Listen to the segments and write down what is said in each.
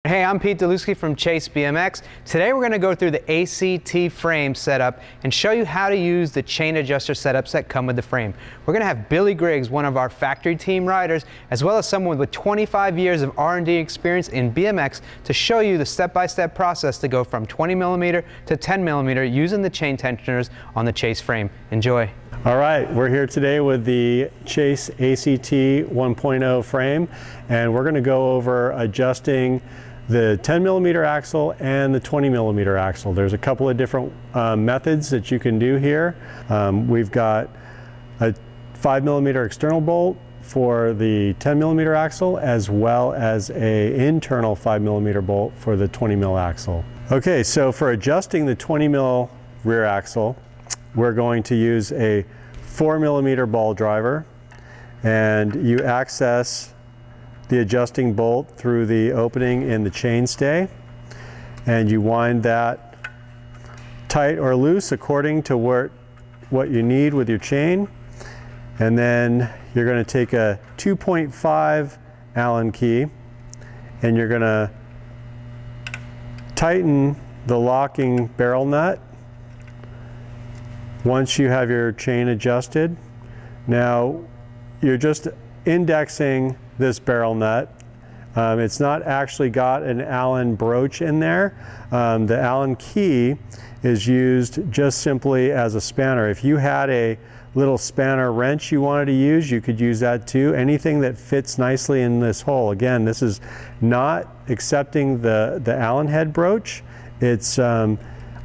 Hey, I'm Dylewski from Chase BMX. Today we're going to go through the ACT frame setup and show you how to use the chain adjuster setups that come with the frame. We're going to have Billy Griggs, one of our factory team riders, as well as someone with 25 years of R&D experience in BMX to show you the step-by-step process to go from 20mm to 10mm using the chain tensioners on the Chase frame. Enjoy. All right, we're here today with the Chase ACT 1.0 frame, and we're going to go over adjusting the 10mm axle and the 20mm axle. There's a couple of different methods that you can do here. We've got a 5mm external bolt for the 10mm axle, as well as an internal 5mm bolt for the 20mm axle. Okay, so for adjusting the 20mm rear axle, we're going to use a 4mm ball driver, and you access the adjusting bolt through the opening in the chainstay, and you wind that tight or loose according to what you need with your chain. And then you're going to take a 2.5 Allen key and you're going to tighten the locking barrel nut once you have your chain adjusted. Now you're just indexing this barrel nut. It's not actually got an Allen broach in there. The Allen key is used just simply as a spanner. If you had a little spanner wrench you wanted to use, you could use that too. Anything that fits nicely in this hole. Again, this is not accepting the Allen head broach. It's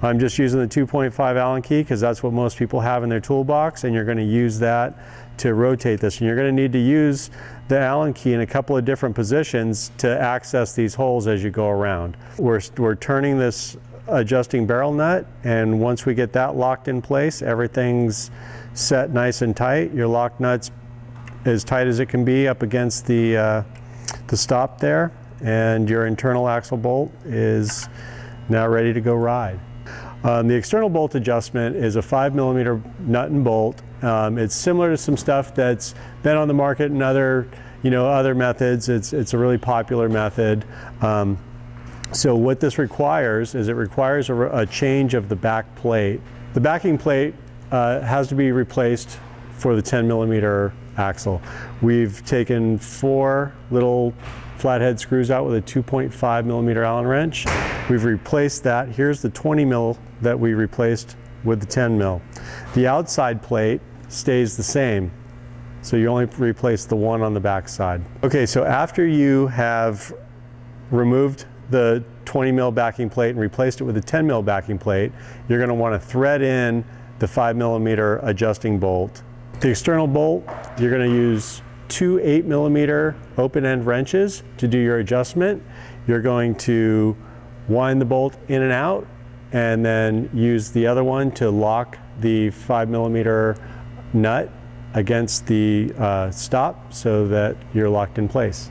I'm just using the 2.5 Allen key because that's what most people have in their toolbox, and you're going to use that to rotate this. And you're going to need to use the Allen key in a couple of different positions to access these holes as you go around. We're turning this adjusting barrel nut, and once we get that locked in place, everything's set nice and tight. Your lock nut's as tight as it can be up against the stop there, and your internal axle bolt is now ready to go ride. The external bolt adjustment is a 5mm nut and bolt. It's similar to some stuff that's been on the market in other methods. It's a really popular method. So what this requires is a change of the back plate. The backing plate has to be replaced for the 10mm axle. We've taken 4 little flathead screws out with a 2.5mm Allen wrench. We've replaced that. Here's the 20mm that we replaced with the 10mm. The outside plate stays the same, so you only replace the one on the back side. Okay, so after you have removed the 20mm backing plate and replaced it with a 10mm backing plate, you're going to want to thread in the 5mm adjusting bolt. The external bolt, you're going to use 2 8mm open-end wrenches to do your adjustment. You're going to wind the bolt in and out, and then use the other one to lock the 5mm nut against the stop so that you're locked in place.